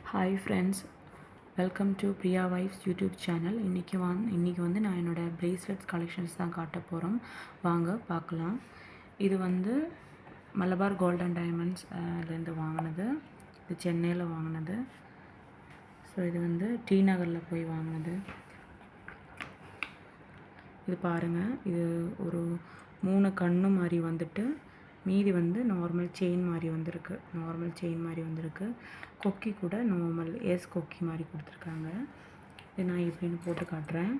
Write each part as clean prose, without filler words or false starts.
Hi friends, welcome to Priya wife's YouTube channel. இன்றைக்கி வந்து நான் என்னோடய ப்ரேஸ்லெட்ஸ் கலெக்ஷன்ஸ் தான் காட்ட போகிறோம். வாங்க பார்க்கலாம். இது வந்து மலபார் கோல்ட் அண்ட் டைமண்ட்ஸ் லேருந்து வாங்கினது. இது சென்னையில் வாங்கினது. ஸோ இது வந்து டி நகரில் போய் வாங்கினது. இது பாருங்கள், இது ஒரு 3 கண்ணு மாதிரி வந்துட்டு மீதி வந்து நார்மல் செயின் மாதிரி வந்திருக்கு. கொக்கி கூட நார்மல் கொக்கி மாதிரி கொடுத்துருக்காங்க. இது நான் எப்படின்னு போட்டு காட்டுறேன்.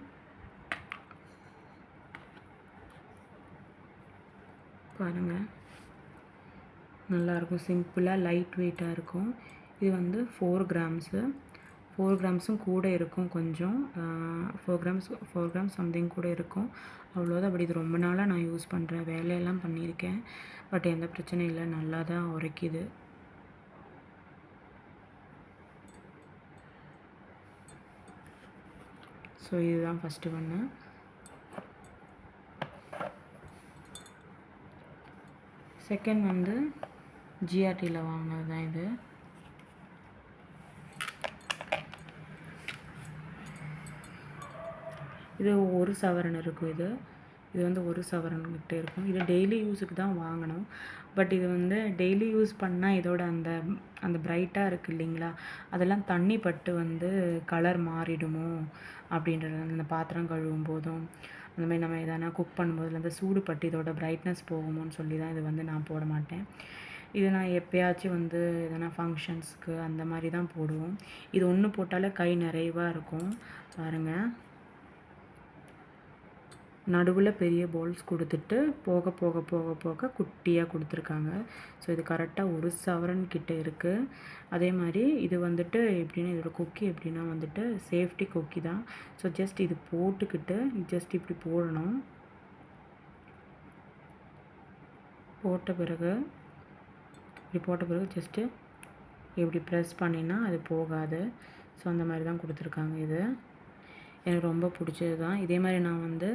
பாருங்கள், நல்லாயிருக்கும். சிம்பிளாக லைட் வெயிட்டாக இருக்கும். இது வந்து 4 கிராம்ஸும் கூட இருக்கும். கொஞ்சம் 4 கிராம்ஸ் சம்திங் கூட இருக்கும். அவ்வளோதான். அப்படி இது ரொம்ப நாளாக நான் யூஸ் பண்ணுறேன். வேலையெல்லாம் பண்ணியிருக்கேன். பட் எந்த பிரச்சனையும் இல்லை, நல்லா தான் உரைக்குது. ஸோ இதுதான் ஃபஸ்ட்டு ஒன்று. செகண்ட் வந்து ஜிஆர்டியில் வாங்கினது தான் இது. இது 1 சவரன் இருக்கும். இது வந்து 1 சவரன்கிட்ட இருக்கும். இது டெய்லி யூஸுக்கு தான் வாங்கணும். பட் இது வந்து டெய்லி யூஸ் பண்ணால் இதோட அந்த பிரைட்டாக இருக்குது இல்லைங்களா, அதெல்லாம் தண்ணி பட்டு வந்து கலர் மாறிடுமோ அப்படின்றது. அந்த பாத்திரம் கழுவும் போதும் அந்த மாதிரி நம்ம எதனா குக் பண்ணும்போது அந்த சூடு பட்டு இதோட பிரைட்னஸ் போகுமோன்னு சொல்லி தான் இது வந்து நான் போட மாட்டேன். இது நான் எப்போயாச்சும் வந்து எதனா ஃபங்க்ஷன்ஸ்க்கு அந்த மாதிரி தான் போடுவோம். இது ஒன்று போட்டாலே கை நிறைவாக இருக்கும். பாருங்கள், நடுவில் பெரிய பால்ஸ் கொடுத்துட்டு போக போக போக போக குட்டியாக கொடுத்துருக்காங்க. ஸோ இது கரெக்டாக 1 சவரன் கிட்ட இருக்குது. அதே மாதிரி இது வந்துட்டு எப்படின்னா, இதோட கொக்கி எப்படின்னா வந்துட்டு சேஃப்டி கொக்கி தான். ஸோ ஜஸ்ட் இது போட்டுக்கிட்டு ஜஸ்ட் இப்படி போடணும். போட்ட பிறகு ஜஸ்ட்டு இப்படி ப்ரெஸ் பண்ணினா அது போகாது. ஸோ அந்த மாதிரி தான் கொடுத்துருக்காங்க. இது எனக்கு ரொம்ப பிடிச்சது தான். இதே மாதிரி நான் வந்து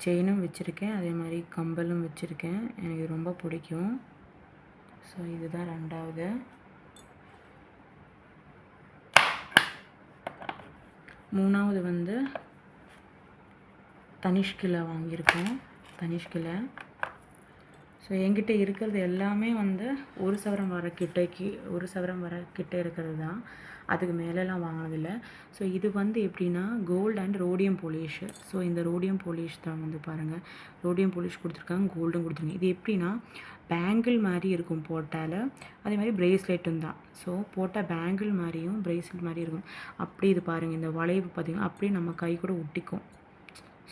செயினும் வச்சுருக்கேன், அதே மாதிரி கம்பலும் வச்சுருக்கேன். எனக்கு ரொம்ப பிடிக்கும். ஸோ இதுதான் 2வது. மூணாவது வந்து தனிஷ்கில் வாங்கியிருக்கோம். ஸோ என்கிட்ட இருக்கிறது எல்லாமே வந்து 1 சவரன் வர கிட்ட இருக்கிறது தான். அதுக்கு மேலெலாம் வாங்கினதில்லை. ஸோ இது வந்து எப்படின்னா gold and rhodium polish. So இந்த ரோடியம் பாலிஷ் தான் வந்து பாருங்கள், ரோடியம் பாலிஷ் கொடுத்துருக்காங்க, கோல்டும் கொடுத்துருக்காங்க. இது எப்படின்னா பேங்கிள் மாதிரி இருக்கும் போட்டால், அதே மாதிரி ப்ரேஸ்லெட்டும் தான். ஸோ போட்டால் பேங்கிள் மாதிரியும் ப்ரேஸ்லெட் மாதிரி இருக்கும். அப்படி இது பாருங்கள், இந்த வளைவு பார்த்திங்கன்னா அப்படியே நம்ம கை கூட ஒட்டிக்கும்.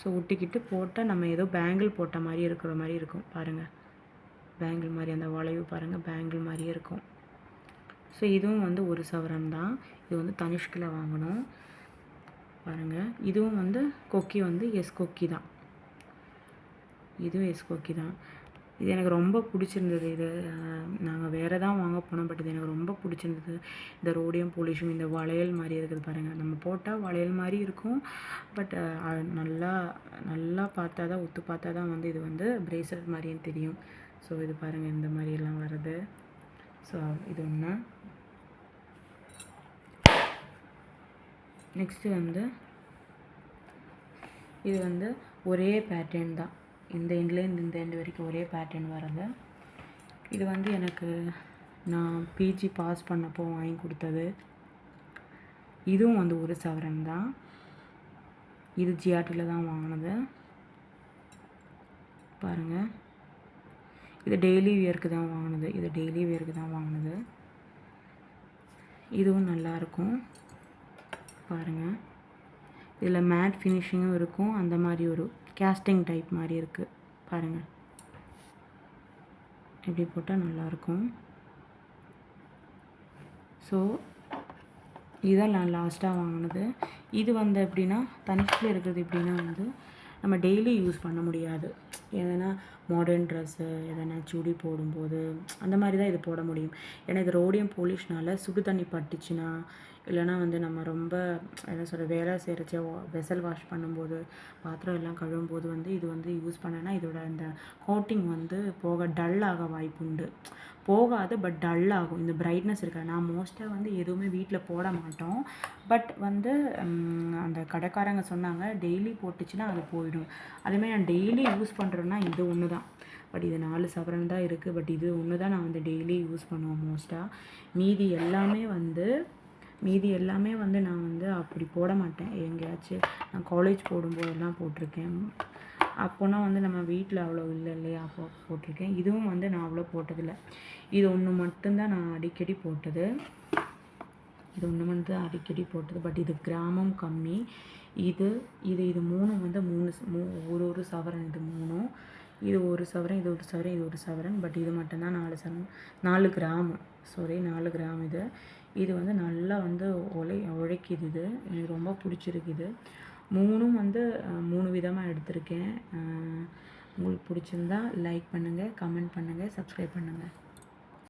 ஸோ ஒட்டிக்கிட்டு போட்டால் நம்ம ஏதோ பேங்கிள் போட்ட மாதிரி இருக்கிற மாதிரி இருக்கும். பாருங்கள், பேங்கிள் மாதிரி அந்த வளைவு பாருங்கள், பேங்கிள் மாதிரியே இருக்கும். ஸோ இதுவும் வந்து 1 சவரன் தான். இது வந்து தனிஷ்கில் வாங்கணும். பாருங்கள், இதுவும் வந்து கொக்கி வந்து கொக்கி தான். இதுவும் கொக்கி தான். இது எனக்கு ரொம்ப பிடிச்சிருந்தது. இது நாங்கள் வேறு தான் வாங்க போனோம். பட் இது எனக்கு ரொம்ப பிடிச்சிருந்தது. இந்த ரோடியம் பாலிஷும் இந்த வளையல் மாதிரி இருக்குது பாருங்கள். நம்ம போட்டால் வளையல் மாதிரி இருக்கும். பட் நல்லா பார்த்தா தான், ஒத்து பார்த்தா தான் வந்து இது வந்து ப்ரேஸ்லெட் மாதிரியும் தெரியும். ஸோ இது பாருங்கள், இந்த மாதிரியெல்லாம் வருது. ஸோ இது ஒன்று. நெக்ஸ்ட்டு வந்து இது வந்து ஒரே பேட்டர்ன் தான். இந்த எண்ட்லேருந்து இந்த எண்டு வரைக்கும் ஒரே பேட்டர்ன் வருது. இது வந்து எனக்கு நான் பிஜி பாஸ் பண்ணப்போ வாங்கி கொடுத்தது. இதுவும் வந்து 1 சவரன் தான். இது ஜிஆர்டியில் தான் வாங்கினது. பாருங்கள், இது டெய்லி வியருக்கு தான் வாங்கினது. இதுவும் நல்லாயிருக்கும். பாருங்கள், இதில் மேட் ஃபினிஷிங்கும் இருக்கும். அந்த மாதிரி ஒரு கேஸ்டிங் டைப் மாதிரி இருக்குது. பாருங்கள், இப்படி போட்டால் நல்லாயிருக்கும். ஸோ இதுதான் நான் லாஸ்ட்டாக வாங்கினது. இது வந்து எப்படின்னா தனிஷ்கில் இருக்கிறது எப்படின்னா வந்து நம்ம டெய்லி யூஸ் பண்ண முடியாது. எதனா மாடர்ன் ட்ரெஸ்ஸு, எதனா சுடி போடும்போது அந்த மாதிரி தான் இது போட முடியும். ஏன்னா இது ரோடியம் பாலிஷ்னால் சுடு தண்ணி பட்டுச்சுன்னா இல்லைனா வந்து நம்ம ரொம்ப என்ன சொல்கிறது வேலை செய்கிறச்ச வெசல் வாஷ் பண்ணும்போது பாத்திரம் எல்லாம் கழுவும்போது வந்து இது வந்து யூஸ் பண்ணேன்னா இதோட அந்த கோட்டிங் வந்து போக டல் ஆக வாய்ப்புண்டு. போகாது பட் டல் ஆகும். இந்த பிரைட்னஸ் இருக்காது. நான் மோஸ்ட்டாக வந்து எதுவுமே வீட்டில் போட மாட்டோம். பட் வந்து அந்த கடைக்காரங்க சொன்னாங்க டெய்லி போட்டுச்சுன்னா அது போயிடும். அதேமாதிரி நான் டெய்லி யூஸ் பண்ணுறேன்னா இது ஒன்று தான். பட் இது 4 சவரன் தான் இருக்குது. பட் இது ஒன்று தான் நான் வந்து டெய்லி யூஸ் பண்ணுவேன் மோஸ்ட்டாக. மீதி எல்லாமே வந்து நான் வந்து அப்படி போட மாட்டேன். எங்கேயாச்சும் நான் காலேஜ் போடும்போதெல்லாம் போட்டிருக்கேன். அப்போனா வந்து நம்ம வீட்டில் அவ்வளோ இல்லை இல்லையா, அப்போ போட்டிருக்கேன். இதுவும் வந்து நான் அவ்வளோ போட்டதில்லை. இது ஒன்று மட்டும்தான் நான் அடிக்கடி போட்டது. பட் இது கிராமம் கம்மி. இது 3 வந்து ஒரு சவரன். இது 3 இது 1 சவரன், இது 1 சவரன், இது 1 சவரன். பட் இது மட்டும்தான் 4 கிராம். 4 கிராம். இது வந்து நல்லா வந்து உழைக்குது. இது எனக்கு ரொம்ப பிடிச்சிருக்குது. 3ம் வந்து 3 விதமாக எடுத்திருக்கேன். உங்களுக்கு பிடிச்சிருந்தா லைக் பண்ணுங்கள், கமெண்ட் பண்ணுங்கள், சப்ஸ்கிரைப் பண்ணுங்கள்.